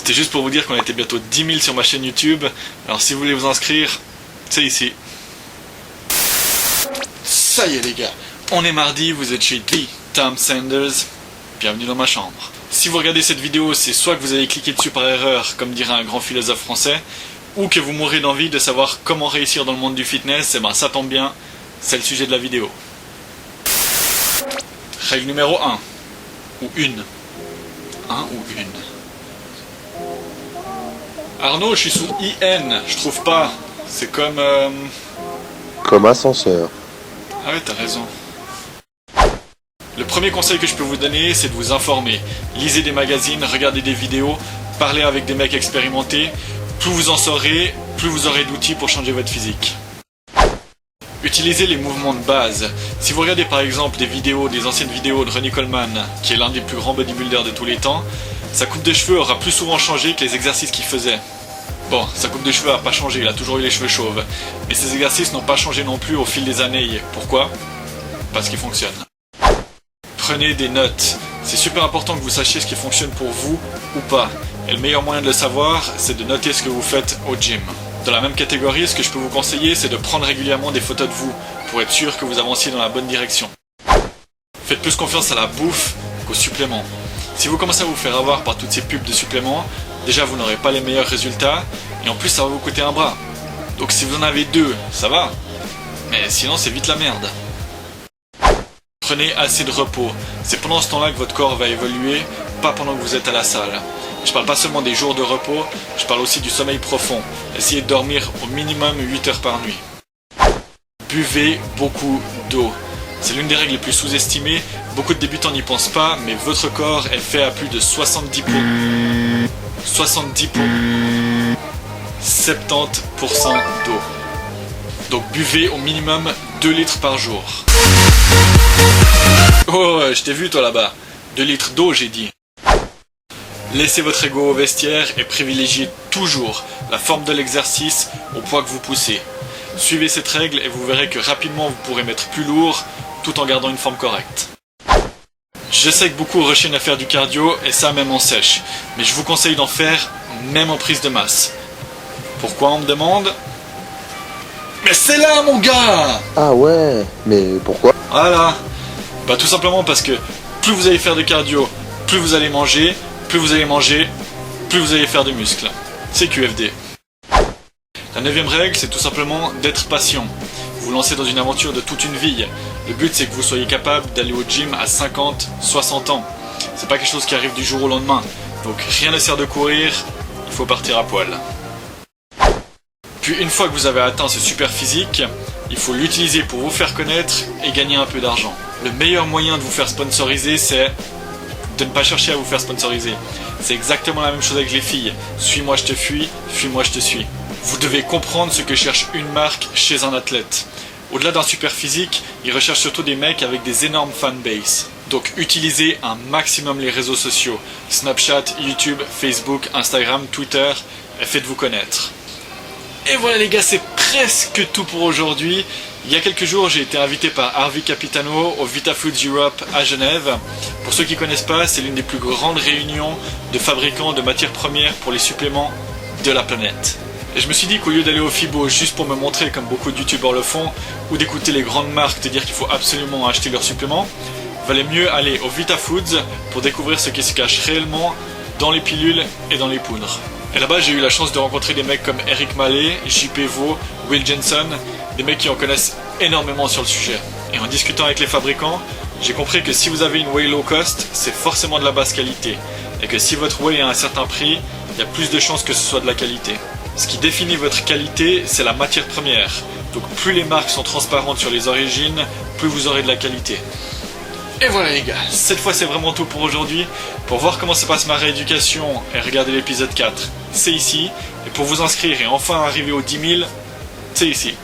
C'était juste pour vous dire qu'on était bientôt 10 000 sur ma chaîne YouTube. Alors si vous voulez vous inscrire, c'est ici. Ça y est les gars, on est mardi, vous êtes chez The Tom Sanders. Bienvenue dans ma chambre. Si vous regardez cette vidéo, c'est soit que vous avez cliqué dessus par erreur, comme dirait un grand philosophe français, ou que vous mourrez d'envie de savoir comment réussir dans le monde du fitness. Et ben ça tombe bien, c'est le sujet de la vidéo. Règle numéro 1. Ou une. Un ou une. Arnaud, je suis sous IN, je trouve pas. C'est comme... Comme ascenseur. Ah ouais, t'as raison. Le premier conseil que je peux vous donner, c'est de vous informer. Lisez des magazines, regardez des vidéos, parlez avec des mecs expérimentés. Plus vous en saurez, plus vous aurez d'outils pour changer votre physique. Utilisez les mouvements de base. Si vous regardez par exemple des anciennes vidéos de Ronnie Coleman, qui est l'un des plus grands bodybuilders de tous les temps, sa coupe de cheveux aura plus souvent changé que les exercices qu'il faisait. Bon, sa coupe de cheveux n'a pas changé, il a toujours eu les cheveux chauves. Mais ses exercices n'ont pas changé non plus au fil des années. Pourquoi ? Parce qu'ils fonctionnent. Prenez des notes. C'est super important que vous sachiez ce qui fonctionne pour vous ou pas. Et le meilleur moyen de le savoir, c'est de noter ce que vous faites au gym. Dans la même catégorie, ce que je peux vous conseiller, c'est de prendre régulièrement des photos de vous, pour être sûr que vous avanciez dans la bonne direction. Faites plus confiance à la bouffe qu'aux suppléments. Si vous commencez à vous faire avoir par toutes ces pubs de suppléments, déjà vous n'aurez pas les meilleurs résultats, et en plus ça va vous coûter un bras. Donc si vous en avez deux, ça va, mais sinon c'est vite la merde. Prenez assez de repos, c'est pendant ce temps-là que votre corps va évoluer, pas pendant que vous êtes à la salle. Je parle pas seulement des jours de repos, je parle aussi du sommeil profond. Essayez de dormir au minimum 8 heures par nuit. Buvez beaucoup d'eau. C'est l'une des règles les plus sous-estimées. Beaucoup de débutants n'y pensent pas, mais votre corps est fait à plus de 70% d'eau. Donc buvez au minimum 2 litres par jour. Oh, je t'ai vu toi là-bas. 2 litres d'eau j'ai dit. Laissez votre ego au vestiaire et privilégiez toujours la forme de l'exercice au poids que vous poussez. Suivez cette règle et vous verrez que rapidement vous pourrez mettre plus lourd tout en gardant une forme correcte. Je sais que beaucoup rechignent à faire du cardio et ça même en sèche, mais je vous conseille d'en faire même en prise de masse. Pourquoi on me demande ? Mais c'est là mon gars ! Ah ouais, mais pourquoi? Voilà. Bah tout simplement parce que plus vous allez faire de cardio, plus vous allez manger, plus vous allez manger, plus vous allez faire de muscles. C'est QFD. La 9e règle, c'est tout simplement d'être patient. Vous vous lancez dans une aventure de toute une vie. Le but, c'est que vous soyez capable d'aller au gym à 50, 60 ans. C'est pas quelque chose qui arrive du jour au lendemain. Donc rien ne sert de courir, il faut partir à poil. Puis une fois que vous avez atteint ce super physique, il faut l'utiliser pour vous faire connaître et gagner un peu d'argent. Le meilleur moyen de vous faire sponsoriser, c'est de ne pas chercher à vous faire sponsoriser. C'est exactement la même chose avec les filles. Suis-moi, je te fuis, fuis-moi, je te suis. Vous devez comprendre ce que cherche une marque chez un athlète. Au-delà d'un super physique, ils recherchent surtout des mecs avec des énormes fanbases. Donc utilisez un maximum les réseaux sociaux. Snapchat, YouTube, Facebook, Instagram, Twitter, et faites-vous connaître. Et voilà les gars, c'est presque tout pour aujourd'hui. Il y a quelques jours, j'ai été invité par Harvey Capitano au VitaFoods Europe à Genève. Pour ceux qui ne connaissent pas, c'est l'une des plus grandes réunions de fabricants de matières premières pour les suppléments de la planète. Et je me suis dit qu'au lieu d'aller au FIBO juste pour me montrer comme beaucoup de youtubeurs le font, ou d'écouter les grandes marques te dire qu'il faut absolument acheter leurs suppléments, valait mieux aller au VitaFoods pour découvrir ce qui se cache réellement dans les pilules et dans les poudres. Et là-bas, j'ai eu la chance de rencontrer des mecs comme Eric Mallet, JP Vaux, Will Jensen, des mecs qui en connaissent énormément sur le sujet. Et en discutant avec les fabricants, j'ai compris que si vous avez une whey low cost, c'est forcément de la basse qualité. Et que si votre whey a un certain prix, il y a plus de chances que ce soit de la qualité. Ce qui définit votre qualité, c'est la matière première. Donc plus les marques sont transparentes sur les origines, plus vous aurez de la qualité. Et voilà les gars, cette fois c'est vraiment tout pour aujourd'hui. Pour voir comment se passe ma rééducation et regarder l'épisode 4, c'est ici. Et pour vous inscrire et enfin arriver aux 10 000, c'est ici.